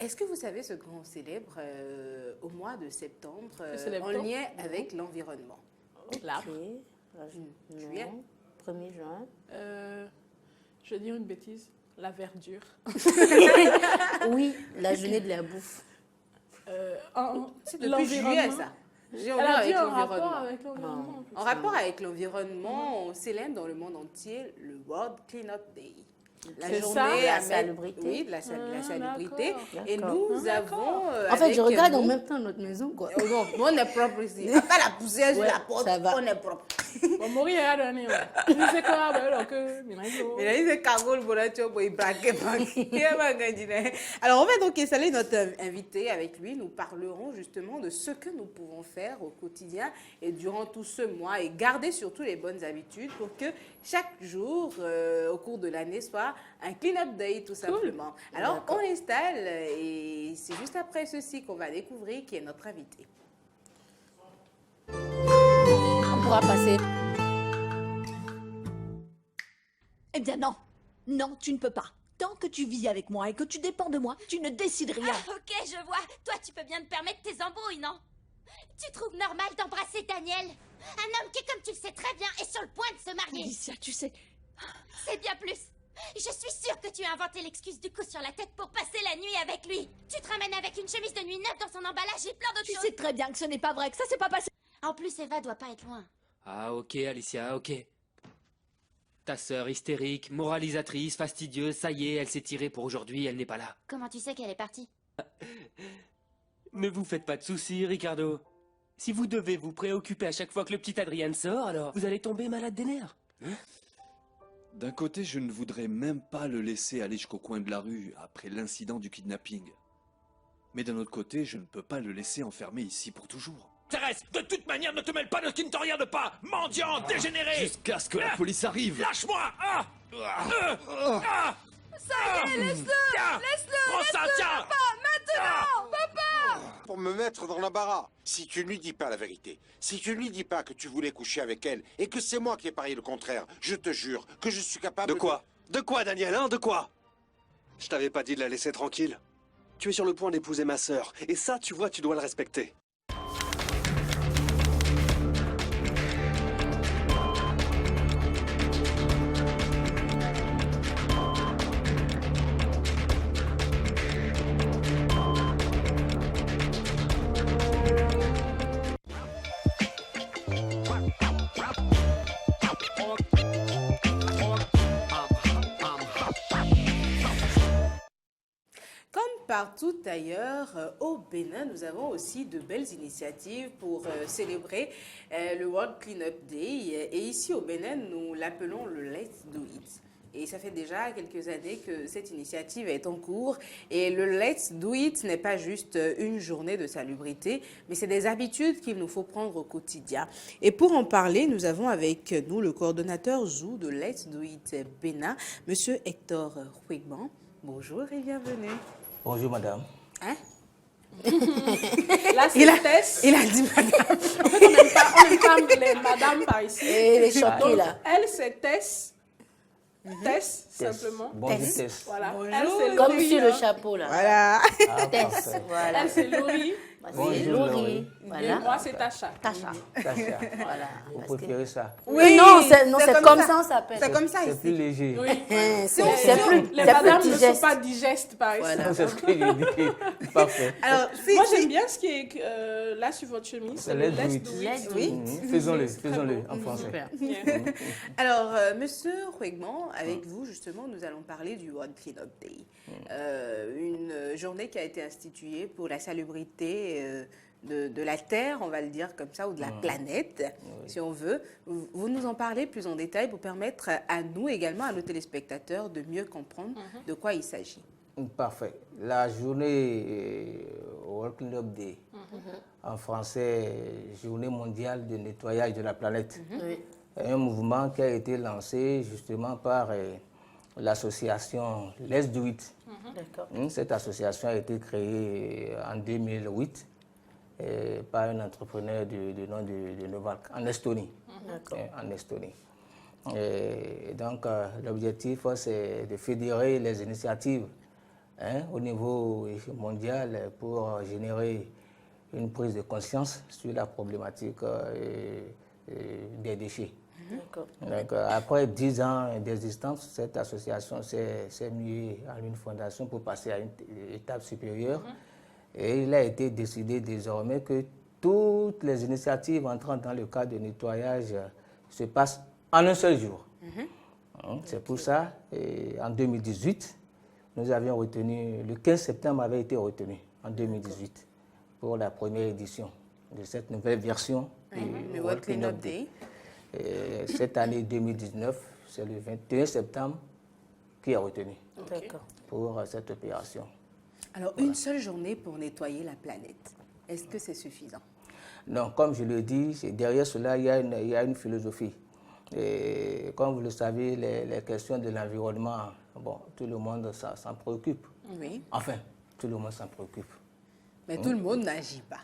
Est-ce que vous savez ce qu'on célèbre au mois de septembre célèbre en lien avec l'environnement? L'arbre. Juillet. 1er juin. Je vais dire une bêtise. La verdure. Oui, la journée de la bouffe. C'est depuis juillet, ça. Elle a dit en rapport avec l'environnement. En rapport avec l'environnement, on célèbre dans le monde entier le World Cleanup Day. C'est ça, la salubrité. Oui, de la salubrité. D'accord. Et nous avons... En fait, je regarde en nous, même temps notre maison, quoi. Oh non, nous, on est propre ici. Pas la poussière sur Ouais, la porte, ça va. on est propre. Bon, Mori est à donner. Je sais quoi, alors que... Mais là, il s'est cagoule pour la pour y braquer. Alors, on va donc installer notre invité avec lui. Nous parlerons justement de ce que nous pouvons faire au quotidien et durant tout ce mois et garder surtout les bonnes habitudes pour que chaque jour, au cours de l'année, soit un clean-up day, tout simplement. Alors, on installe et c'est juste après ceci qu'on va découvrir qui est notre invité. On pourra passer. Eh bien non, non, tu ne peux pas. Tant que tu vis avec moi et que tu dépends de moi, tu ne décides rien. Ah, ok, je vois. Toi, tu peux bien te permettre tes embrouilles, non? Tu trouves normal d'embrasser Daniel? Un homme qui, comme tu le sais très bien, est sur le point de se marier. Alicia, tu sais... C'est bien plus. Je suis sûre que tu as inventé l'excuse du coup sur la tête pour passer la nuit avec lui. Tu te ramènes avec une chemise de nuit neuve dans son emballage et plein d'autres Tu choses. sais très bien que ce n'est pas vrai, que ça s'est pas passé. En plus, Eva doit pas être loin. Ah ok Alicia, ok. Ta sœur hystérique, moralisatrice, fastidieuse, ça y est, elle s'est tirée pour aujourd'hui, elle n'est pas là. Comment tu sais qu'elle est partie? Ne vous faites pas de soucis, Ricardo. Si vous devez vous préoccuper à chaque fois que le petit Adrien sort, alors vous allez tomber malade des nerfs. D'un côté, je ne voudrais même pas le laisser aller jusqu'au coin de la rue après l'incident du kidnapping. Mais d'un autre côté, je ne peux pas le laisser enfermé ici pour toujours. Thérèse, de toute manière, ne te mêle pas de ce qui ne te regarde pas. Mendiant, dégénéré. Jusqu'à ce que la police arrive. Lâche-moi. Ça y est, laisse-le. Laisse-le. Prends ça, tiens. Papa, maintenant. Papa. Pour me mettre dans l'embarras. Si tu ne lui dis pas la vérité, si tu ne lui dis pas que tu voulais coucher avec elle et que c'est moi qui ai parié le contraire, je te jure que je suis capable De quoi? De quoi, Daniel, hein? De quoi? Je t'avais pas dit de la laisser tranquille. Tu es sur le point d'épouser ma sœur, et ça, tu vois, tu dois le respecter. Comme partout ailleurs, au Bénin, nous avons aussi de belles initiatives pour célébrer le World Cleanup Day. Et ici au Bénin, nous l'appelons le Let's Do It. Et ça fait déjà quelques années que cette initiative est en cours. Et le Let's Do It n'est pas juste une journée de salubrité, mais c'est des habitudes qu'il nous faut prendre au quotidien. Et pour en parler, nous avons avec nous le coordonnateur ZOO de Let's Do It Bénin, Monsieur Hector Huigman. Bonjour et bienvenue. Bonjour madame. Hein? Là, c'est Tess. Il a dit madame. En fait, on n'aime pas les madames par ici. Et les choqués, Donc, là. elle, c'est Tess. Tess, simplement. Bonjour Tess. Tess. Voilà. Bonjour. Elle, c'est Comme Laurie. sur le chapeau, là. Voilà. Ah, Tess, parfait. voilà. Elle, c'est Laurie. Moi, c'est Bonjour, Laurie. Laurie. Et Voilà. moi, c'est Tasha. Tasha. Tasha. Voilà. Vous Parce que- préférez ça? Oui, non, c'est comme ça, on s'appelle. C'est comme ça C'est ici. plus léger. Oui. C'est on- plus, Les c'est madames plus ne sont digeste. pas digestes par ici. Voilà. C'est ce que j'ai dit. Parfait. Alors, Moi, j'aime bien ce qui est là sur votre chemise. C'est le let's do it. Let's do it. Oui. Faisons-le, C'est très faisons-le beau. en français. Super. Yeah. Alors, Monsieur Huigman, avec vous, justement, nous allons parler du World Cleanup Day. Une journée qui a été instituée pour la salubrité de la Terre, on va le dire comme ça, ou de la planète, si on veut. Vous nous en parlez plus en détail pour permettre à nous également, à nos téléspectateurs, de mieux comprendre de quoi il s'agit. Parfait. La journée World Cleanup Day, en français, Journée mondiale de nettoyage de la planète, Oui. est un mouvement qui a été lancé justement par l'association Let's Do It. D'accord. Cette association a été créée en 2008 par un entrepreneur du nom de Novalk en Estonie. D'accord. En Estonie. Et donc, l'objectif, c'est de fédérer les initiatives au niveau mondial pour générer une prise de conscience sur la problématique des déchets. Donc, après 10 ans d'existence, cette association s'est muée en une fondation pour passer à une étape supérieure. Et il a été décidé désormais que toutes les initiatives entrant dans le cadre de nettoyage se passent en un seul jour. C'est pour ça, en 2018, nous avions retenu, le 15 septembre avait été retenu en 2018 pour la première édition de cette nouvelle version du World Cleanup Day. Cette année 2019, c'est le 21 septembre qui est retenu pour cette opération. Alors, une seule journée pour nettoyer la planète, est-ce que c'est suffisant? Non, comme je le dis, derrière cela, il y a une philosophie. Et comme vous le savez, les questions de l'environnement, bon, tout le monde s'en préoccupe. Oui. Enfin, tout le monde s'en préoccupe. Mais tout le monde n'agit pas.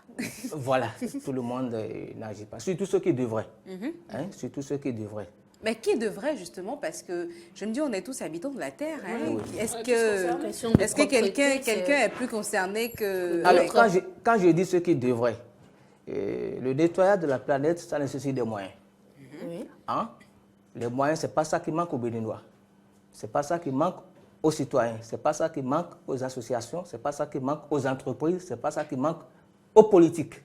Voilà, tout le monde n'agit pas. Surtout ceux qui devraient. Surtout ceux qui devraient. Mais qui devrait justement, parce que je me dis, on est tous habitants de la Terre. Oui. Est-ce que quelqu'un est plus concerné que... Alors, quand je dis ceux qui devraient, le nettoyage de la planète, ça nécessite des moyens. Les moyens, ce n'est pas ça qui manque aux Béninois. Ce n'est pas ça qui manque aux citoyens. Ce n'est pas ça qui manque aux associations. Ce n'est pas ça qui manque aux entreprises. Ce n'est pas ça qui manque aux politiques.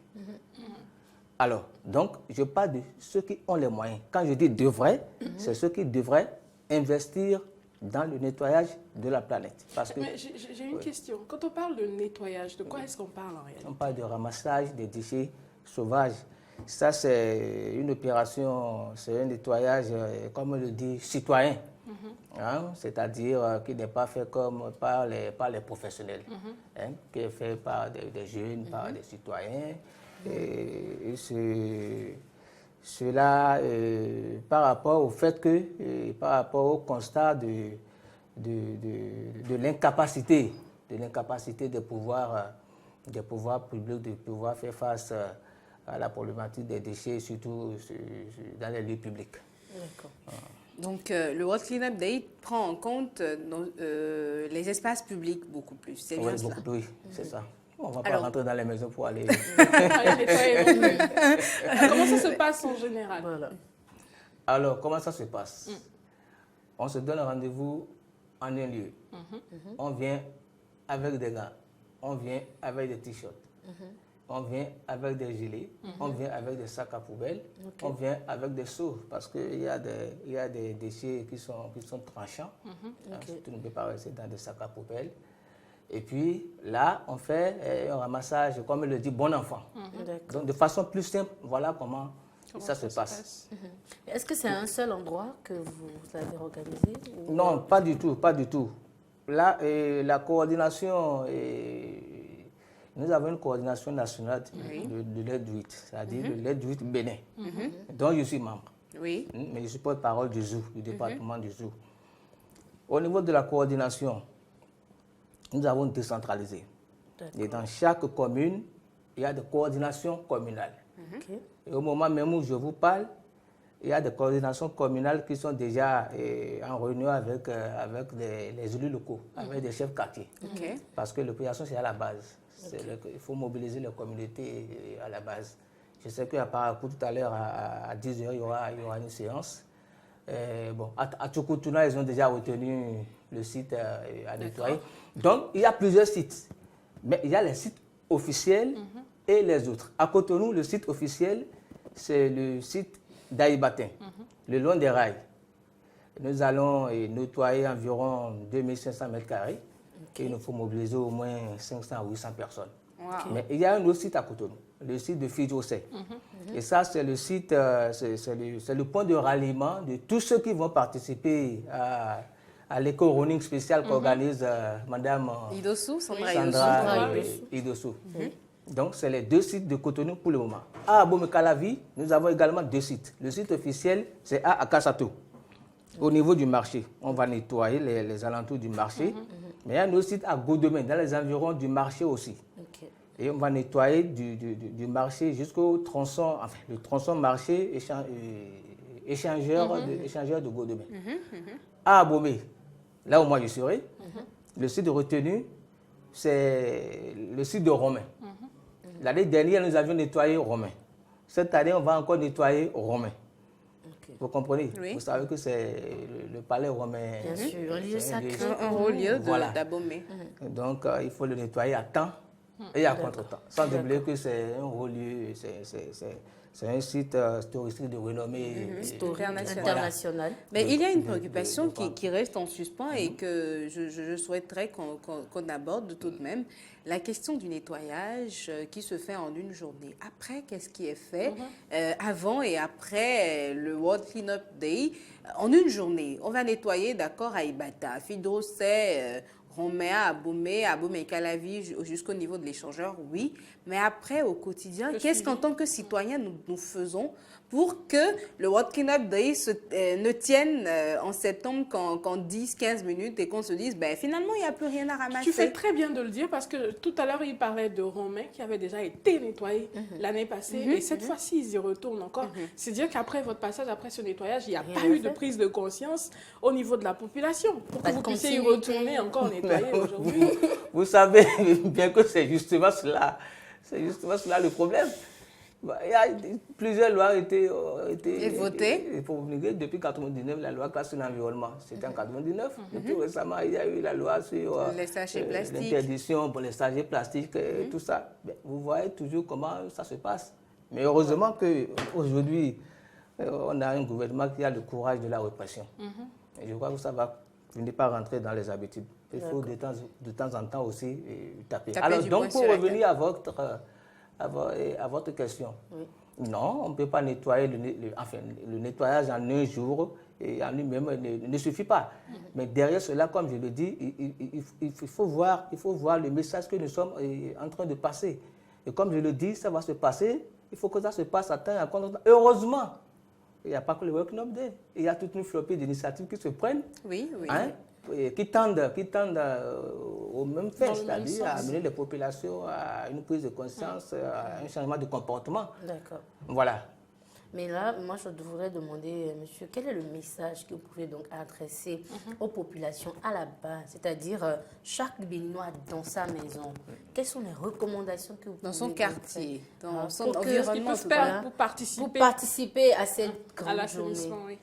Alors, donc, je parle de ceux qui ont les moyens. Quand je dis devraient, c'est ceux qui devraient investir dans le nettoyage de la planète. Parce que, mais j'ai une question. Quand on parle de nettoyage, de quoi est-ce qu'on parle en réalité? On parle de ramassage des déchets sauvages. Ça, c'est une opération, c'est un nettoyage, comme on le dit, citoyen. C'est-à-dire qui n'est pas fait comme par les professionnels, qui est fait par des jeunes, par des citoyens. Et cela, par rapport au fait que, par rapport au constat de l'incapacité des pouvoirs publics de pouvoir faire face à la problématique des déchets, surtout dans les lieux publics. D'accord. Donc, le World Cleanup Day prend en compte les espaces publics beaucoup plus. C'est bien cela? Oui, c'est ça. On ne va pas rentrer dans les maisons pour aller... Comment ça se passe en général? Alors, comment ça se passe? On se donne rendez-vous en un lieu. On vient avec des gants. On vient avec des t-shirts. On vient avec des gilets. On vient avec des sacs à poubelle. On vient avec des seaux parce qu'il y a des déchets qui sont tranchants. Tu ne peux pas rester dans des sacs à poubelle. Et puis là, on fait un ramassage, comme le dit bon enfant. Donc de façon plus simple, voilà comment ça se passe. Est-ce que c'est un seul endroit que vous avez organisé ou... Non, pas du tout, pas du tout. Là, la coordination, nous avons une coordination nationale de l'aide 8, c'est-à-dire de l'aide 8 Bénin, dont je suis membre. Oui. Mais je suis porte-parole du ZOU, du département du ZOU. Au niveau de la coordination, nous avons décentralisé. Et dans chaque commune, il y a des coordinations communales. Et au moment même où je vous parle, il y a des coordinations communales qui sont déjà en réunion avec les élus locaux, avec des chefs quartiers. Parce que l'opération, c'est à la base. Il faut mobiliser les communautés à la base. Je sais qu'à Parakou, tout à l'heure, à 10h, il y aura une séance. À Tchoukoutuna, ils ont déjà retenu le site à nettoyer. Donc, il y a plusieurs sites. Mais il y a les sites officiels et les autres. À Cotonou, le site officiel, c'est le site d'Aïbatin, le long des rails. Nous allons nettoyer environ 2500 mètres carrés. Et il nous faut mobiliser au moins 500 à 800 personnes. Mais il y a un autre site à Cotonou, le site de Fidjosé. Et ça, c'est le site, c'est le point de ralliement de tous ceux qui vont participer à l'éco-running spécial qu'organise Madame Sandra Idossou. Donc, c'est les deux sites de Cotonou pour le moment. À Abomey-Calavi, nous avons également deux sites. Le site officiel, c'est à Akassato, au niveau du marché. On va nettoyer les alentours du marché. Mais il y a un autre site à Godemain, dans les environs du marché aussi. Et on va nettoyer du marché jusqu'au tronçon, enfin, le tronçon marché échangeur de Godemain. À Abomey, là où moi je serai, le site retenu, c'est le site de Romain. L'année dernière, nous avions nettoyé Romain. Cette année, on va encore nettoyer Romain. Vous comprenez? Oui. Vous savez que c'est le palais romain. Bien sûr, un lieu sacré. Un haut lieu Voilà. d'Abomey. Donc, il faut le nettoyer à temps et à contre-temps. Sans oublier que c'est un haut lieu, c'est un site touristique de renommée internationale. Mais il y a une préoccupation qui reste en suspens et que je souhaiterais qu'on aborde tout de même. La question du nettoyage qui se fait en une journée. Après, qu'est-ce qui est fait avant et après le World Cleanup Day? En une journée, on va nettoyer, d'accord, à Ibata, Fidrosset, Roméa, Abomey Calavi jusqu'au niveau de l'échangeur, oui. Mais après, au quotidien, qu'est-ce qu'en tant que citoyens nous faisons pour que le World Cleanup Day ne tienne en septembre qu'en 10-15 minutes et qu'on se dise, ben, finalement, il n'y a plus rien à ramasser. Tu fais très bien de le dire parce que tout à l'heure, il parlait de Romain qui avait déjà été nettoyé l'année passée. Et cette fois-ci, ils y retournent encore. C'est dire qu'après votre passage, après ce nettoyage, il n'y a pas eu de prise de conscience au niveau de la population pour que vous puissiez y retourner encore nettoyer aujourd'hui. Vous savez bien que c'est justement cela. C'est justement cela le problème. Il y a plusieurs lois ont été votées promulguées depuis 1999, la loi classe sur l'environnement. C'était en 1999. Et puis récemment, il y a eu la loi sur l'interdiction pour les sachets plastiques et tout ça. Mais vous voyez toujours comment ça se passe. Mais heureusement qu'aujourd'hui, on a un gouvernement qui a le courage de la répression. Et je crois que ça va finir par rentrer dans les habitudes. Il faut de temps en temps aussi taper. Alors, donc, pour revenir à votre question, non, on ne peut pas nettoyer le nettoyage en un jour et en lui-même ne suffit pas. Mais derrière cela, comme je le dis, il faut voir le message que nous sommes en train de passer. Et comme je le dis, ça va se passer, il faut que ça se passe à temps et à contre-temps. Heureusement, il n'y a pas que le World Cleanup Day. Il y a toute une flopée d'initiatives qui se prennent. Qui tendent au même fait, c'est-à-dire à amener les populations à une prise de conscience, à un changement de comportement. D'accord. Voilà. Mais là, moi, je voudrais demander, monsieur, quel est le message que vous pouvez donc adresser aux populations à la base, c'est-à-dire chaque Béninois dans sa maison? Quelles sont les recommandations que vous pouvez dans son quartier, dans son environnement, pour participer à cette grande journée? Oui.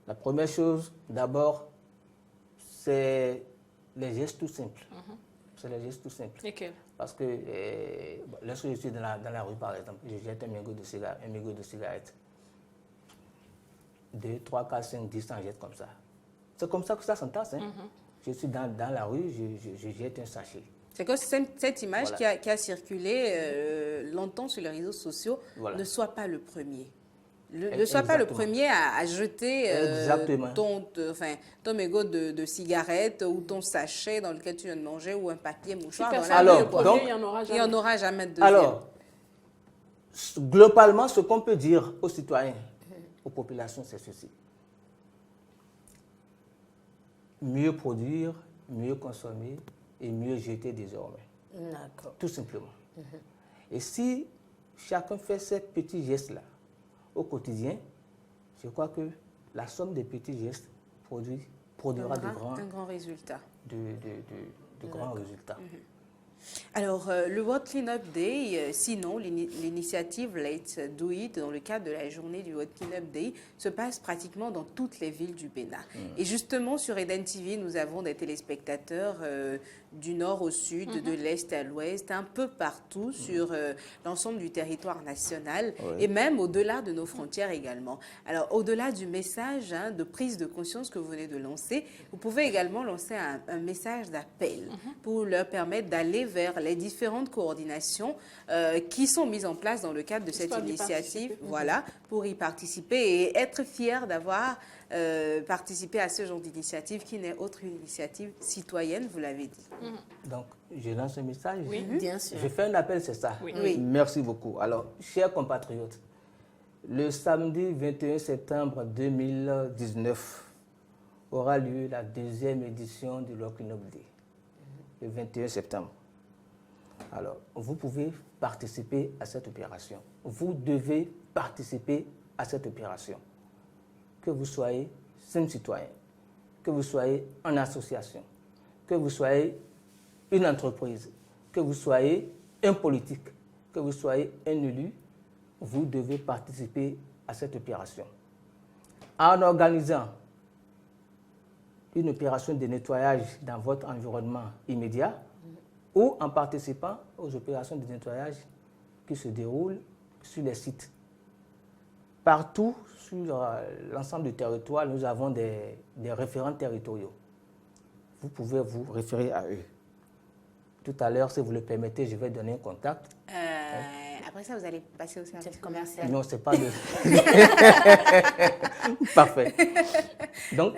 La première chose, d'abord, c'est les gestes tout simples. C'est les gestes tout simples. Lesquels? Parce que lorsque je suis dans la rue, par exemple, je jette un mégot de cigarette. 2, 3, 4, 5, 10, on jette comme ça. C'est comme ça que ça s'entasse. Je suis dans la rue, je jette un sachet. C'est que cette image qui a circulé longtemps sur les réseaux sociaux ne soit pas le premier. Ne sois pas le premier à jeter ton mégot de cigarette ou ton sachet dans lequel tu viens de manger ou un papier mouchoir dans la rue. Donc, il n'y en aura jamais de deuxième. Alors, globalement, ce qu'on peut dire aux citoyens, aux populations, c'est ceci. Mieux produire, mieux consommer et mieux jeter désormais. D'accord. Tout simplement. Et si chacun fait ces petits gestes-là, au quotidien, je crois que la somme des petits gestes produira un grand résultat. De grands résultats. Alors, le World Cleanup Day, sinon, l'initiative Let's Do It, dans le cadre de la journée du World Cleanup Day, se passe pratiquement dans toutes les villes du Bénin. Et justement, sur Eden TV, nous avons des téléspectateurs du nord au sud, de l'est à l'ouest, un peu partout sur l'ensemble du territoire national et même au-delà de nos frontières également. Alors, au-delà du message de prise de conscience que vous venez de lancer, vous pouvez également lancer un message d'appel pour leur permettre d'aller vers les différentes coordinations qui sont mises en place dans le cadre de cette initiative, pour y participer et être fiers d'avoir participé à ce genre d'initiative qui n'est autre une initiative citoyenne, vous l'avez dit. Donc, je lance un message. Oui, bien sûr. Je fais un appel, c'est ça. Oui. Merci beaucoup. Alors, chers compatriotes, le samedi 21 septembre 2019 aura lieu la deuxième édition du World Cleanup Day, le 21 septembre. Alors, vous pouvez participer à cette opération. Vous devez participer à cette opération. Que vous soyez simple citoyen, que vous soyez en association, que vous soyez une entreprise, que vous soyez un politique, que vous soyez un élu, vous devez participer à cette opération. En organisant une opération de nettoyage dans votre environnement immédiat ou en participant aux opérations de nettoyage qui se déroulent sur les sites. Partout sur l'ensemble du territoire, nous avons des référents territoriaux. Vous pouvez vous référer à eux. Tout à l'heure, si vous le permettez, je vais donner un contact. Après ça, vous allez passer au service commercial. Non, c'est pas le... Parfait. Donc,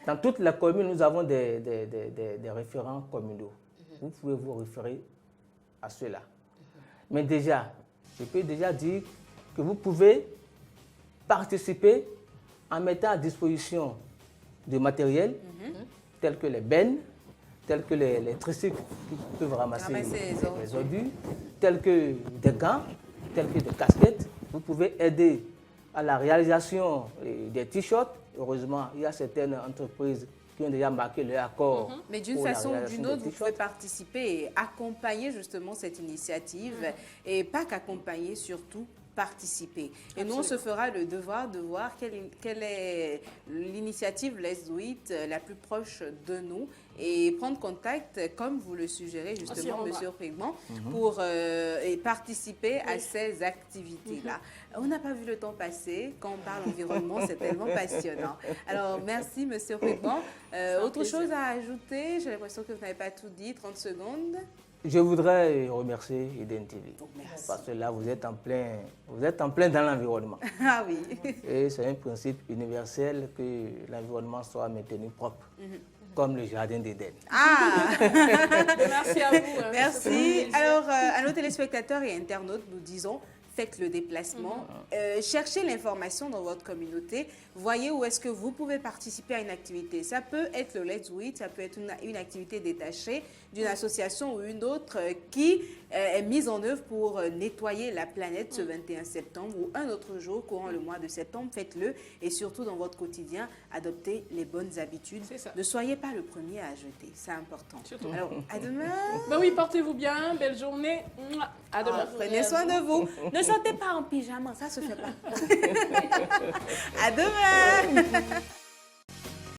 dans toute la commune, nous avons des référents communaux. Vous pouvez vous référer à ceux-là. Mais déjà, je peux déjà dire que vous pouvez participer en mettant à disposition de matériel tels que les bennes, tels que les tricycles qui peuvent ramasser les ordures, tels que des gants, tels que des casquettes. Vous pouvez aider à la réalisation des t-shirts. Heureusement, il y a certaines entreprises qui ont déjà marqué leur accord. Mais d'une façon ou d'une autre, vous pouvez participer et accompagner justement cette initiative et pas qu'accompagner, surtout participer. Et nous, on se fera le devoir de voir quelle est l'initiative Let's Do It la plus proche de nous et prendre contact, comme vous le suggérez justement, Monsieur Frégman, pour participer à ces activités-là. On n'a pas vu le temps passer. Quand on parle environnement, c'est tellement passionnant. Alors, merci, Monsieur Frégman. Autre chose à ajouter? J'ai l'impression que vous n'avez pas tout dit. 30 secondes. Je voudrais remercier Eden TV. Parce que là, vous êtes en plein dans l'environnement. Ah oui. Et c'est un principe universel que l'environnement soit maintenu propre, comme le jardin d'Éden. Ah. Merci à vous. Merci. Alors, à nos téléspectateurs et internautes, nous disons, faites le déplacement, cherchez l'information dans votre communauté, voyez où est-ce que vous pouvez participer à une activité. Ça peut être le Let's Do It, ça peut être une activité détachée d'une association ou une autre qui est mise en œuvre pour nettoyer la planète ce 21 septembre ou un autre jour courant le mois de septembre. Faites-le et surtout dans votre quotidien, adoptez les bonnes habitudes. Ne soyez pas le premier à jeter, c'est important. Surtout. Alors, à demain. Ben oui, portez-vous bien, belle journée. À demain. Prenez soin de vous. Ne sortez pas en pyjama, ça se fait pas. À demain.